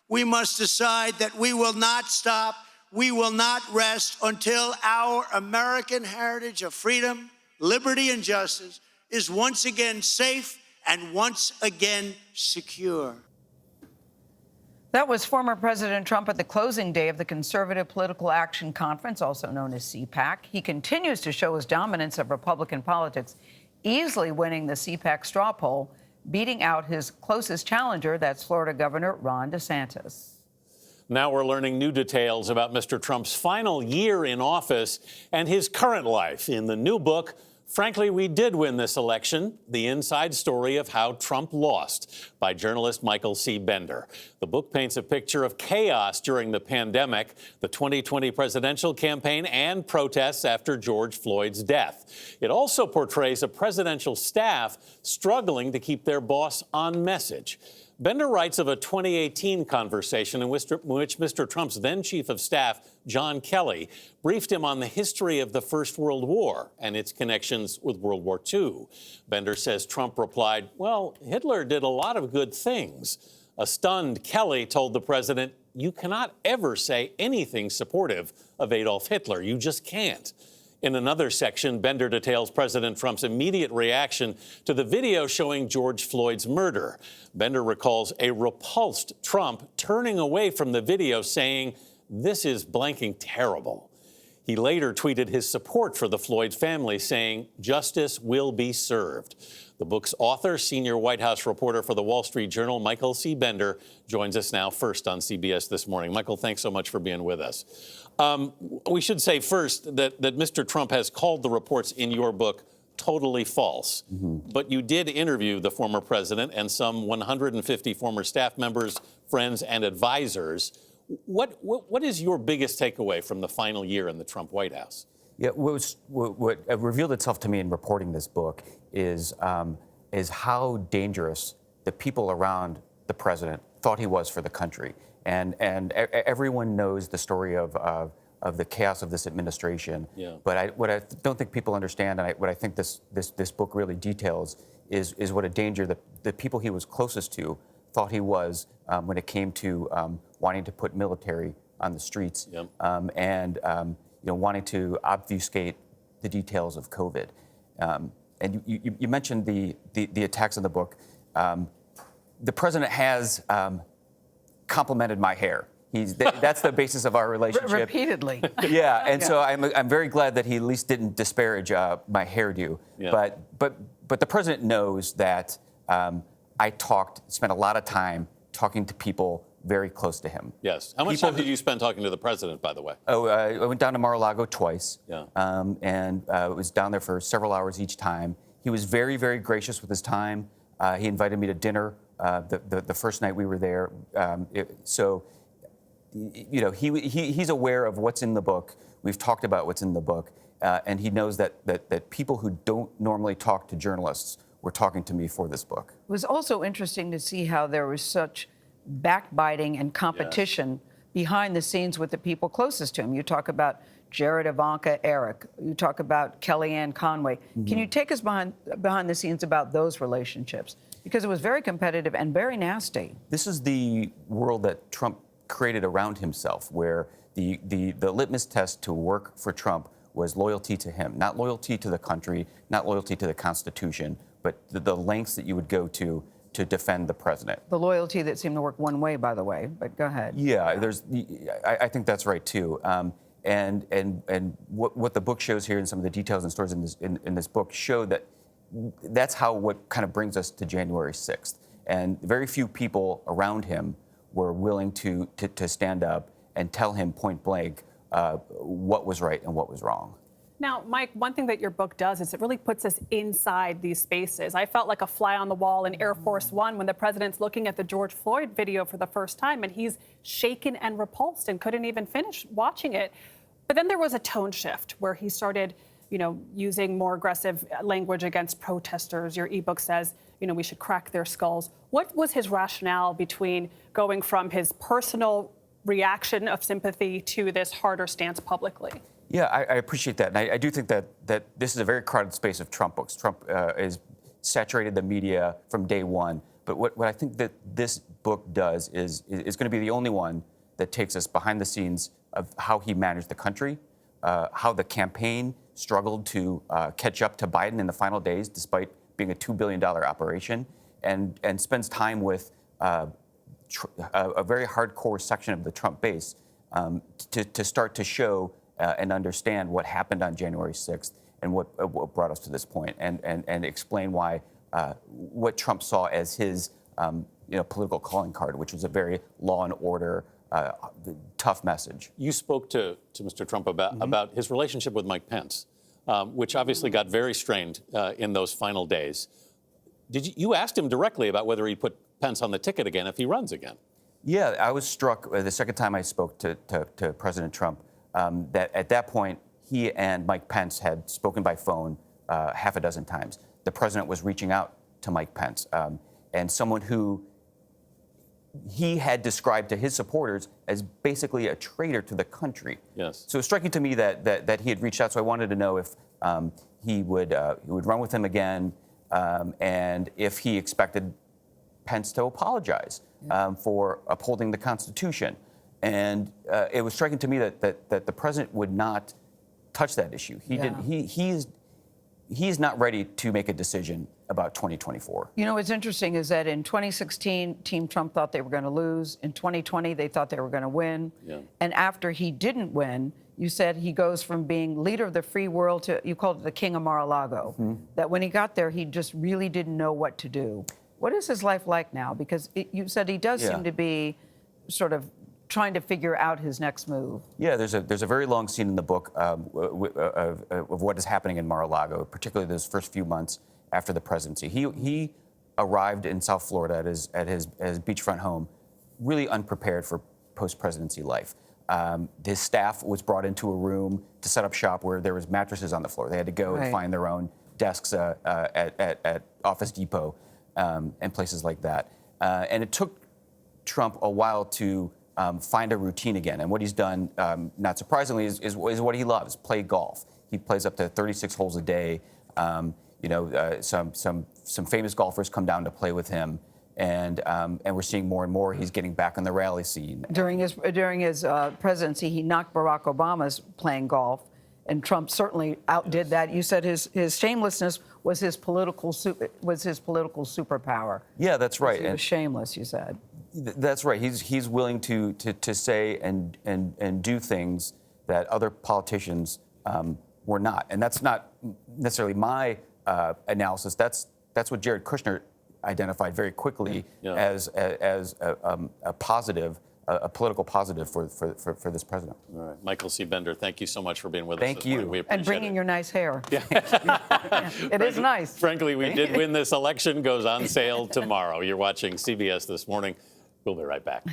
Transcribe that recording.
We must decide that we will not stop, we will not rest until our American heritage of freedom, liberty, and justice is once again safe and once again secure. That was former President Trump at the closing day of the Conservative Political Action Conference, also known as CPAC. He continues to show his dominance of Republican politics, easily winning the CPAC straw poll, beating out his closest challenger, that's Florida Governor Ron DeSantis. Now we're learning new details about Mr. Trump's final year in office and his current life in the new book, Frankly, We Did Win This Election, the inside story of how Trump lost, by journalist Michael C. Bender. The book paints a picture of chaos during the pandemic, the 2020 presidential campaign, and protests after George Floyd's death. It also portrays a presidential staff struggling to keep their boss on message. Bender writes of a 2018 conversation in which Mr. Trump's then chief of staff, John Kelly, briefed him on the history of the First World War and its connections with World War II. Bender says Trump replied, "Well, Hitler did a lot of good things." A stunned Kelly told the president, "You cannot ever say anything supportive of Adolf Hitler. You just can't." In another section, Bender details President Trump's immediate reaction to the video showing George Floyd's murder. Bender recalls a repulsed Trump turning away from the video, saying, "This is blanking terrible." He later tweeted his support for the Floyd family, saying, "Justice will be served." The book's author, senior White House reporter for the Wall Street Journal, Michael C. Bender, joins us now first on CBS This Morning. Michael, thanks so much for being with us. We should say first that Mr. Trump has called the reports in your book totally false. But you did interview the former president and some 150 former staff members, friends, and advisors. What is your biggest takeaway from the final year in the Trump White House? Yeah, what revealed itself to me in reporting this book is how dangerous the people around the president thought he was for the country. And everyone knows the story of the chaos of this administration. Yeah. But what I don't think people understand, and what I think this book really details, is what a danger the people he was closest to thought he was when it came to wanting to put military on the streets. Yep. And wanting to obfuscate the details of COVID. And you mentioned the attacks in the book. The president has complimented my hair. That's the basis of our relationship. Repeatedly. Yeah, and so I'm very glad that he at least didn't disparage my hairdo. Yeah. But the president knows that I spent a lot of time talking to people very close to him. Yes. How much time did you spend talking to the president, by the way? I went down to Mar-a-Lago twice. Yeah. And was down there for several hours each time. He was very, very gracious with his time. He invited me to dinner the first night we were there. He's aware of what's in the book. We've talked about what's in the book. And he knows that people who don't normally talk to journalists were talking to me for this book. It was also interesting to see how there was such backbiting and competition behind the scenes with the people closest to him. You talk about Jared, Ivanka, Eric. You talk about Kellyanne Conway. Mm-hmm. Can you take us behind the scenes about those relationships? Because it was very competitive and very nasty. This is the world that Trump created around himself, where the litmus test to work for Trump was loyalty to him, not loyalty to the country, not loyalty to the Constitution, but the lengths that you would go to defend the president. The loyalty that seemed to work one way, by the way, but go ahead. Yeah, I think that's right, too. And what the book shows here, and some of the details and stories in this book show that's what kind of brings us to January 6th. And very few people around him were willing to stand up and tell him point blank what was right and what was wrong. Now, Mike, one thing that your book does is it really puts us inside these spaces. I felt like a fly on the wall in Air Force One when the president's looking at the George Floyd video for the first time, and he's shaken and repulsed and couldn't even finish watching it. But then there was a tone shift where he started, using more aggressive language against protesters. Your ebook says, we should crack their skulls. What was his rationale between going from his personal reaction of sympathy to this harder stance publicly? Yeah, I appreciate that. And I do think that this is a very crowded space of Trump books. Trump has saturated the media from day one But what I think that this book does is going to be the only one that takes us behind the scenes of how he managed the country, how the campaign struggled to catch up to Biden in the final days, despite being a $2 billion operation, and spends time with a very hardcore section of the Trump base to start to show and understand what happened on January 6th and what brought us to this point, and explain why what Trump saw as his political calling card, which was a very law and order, tough message. You spoke to Mr. Trump about his relationship with Mike Pence, which obviously got very strained in those final days. You asked him directly about whether he'd put Pence on the ticket again if he runs again? Yeah, I was struck the second time I spoke to President Trump that at that point he and Mike Pence had spoken by phone half a dozen times. The president was reaching out to Mike Pence, and someone who he had described to his supporters as basically a traitor to the country. Yes. So it's striking to me that he had reached out. So I wanted to know if he would run with him again, and if he expected Pence to apologize for upholding the Constitution. And it was striking to me that the president would not touch that issue. He's not ready to make a decision about 2024. You know, what's interesting is that in 2016, Team Trump thought they were going to lose. In 2020, they thought they were going to win. Yeah. And after he didn't win, you said he goes from being leader of the free world to, you called it the king of Mar-a-Lago. That when he got there, he just really didn't know what to do. What is his life like now? Because you said he does seem to be sort of trying to figure out his next move. Yeah, there's a very long scene in the book of what is happening in Mar-a-Lago, particularly those first few months after the presidency. He arrived in South Florida at his beachfront home, really unprepared for post-presidency life. His staff was brought into a room to set up shop where there was mattresses on the floor. They had to go and find their own desks at Office Depot and places like that. And it took Trump a while to find a routine again. And what he's done, not surprisingly, is what he loves: play golf. He plays up to 36 holes a day. Some famous golfers come down to play with him, and we're seeing more and more. He's getting back on the rally scene. During his presidency, he knocked Barack Obama's playing golf, and Trump certainly outdid that. You said his shamelessness was his political superpower. Yeah, that's right. He was shameless, you said. That's right. He's willing to say and do things that other politicians were not, and that's not necessarily my analysis. That's what Jared Kushner identified very quickly as a positive, a political positive for this president. All right, Michael C. Bender, thank you so much for being with us. Thank this you. morning. We appreciate And bringing it. your nice hair. It is nice. Frankly, we did win this election. Goes on sale tomorrow. You're watching CBS This Morning. We'll be right back.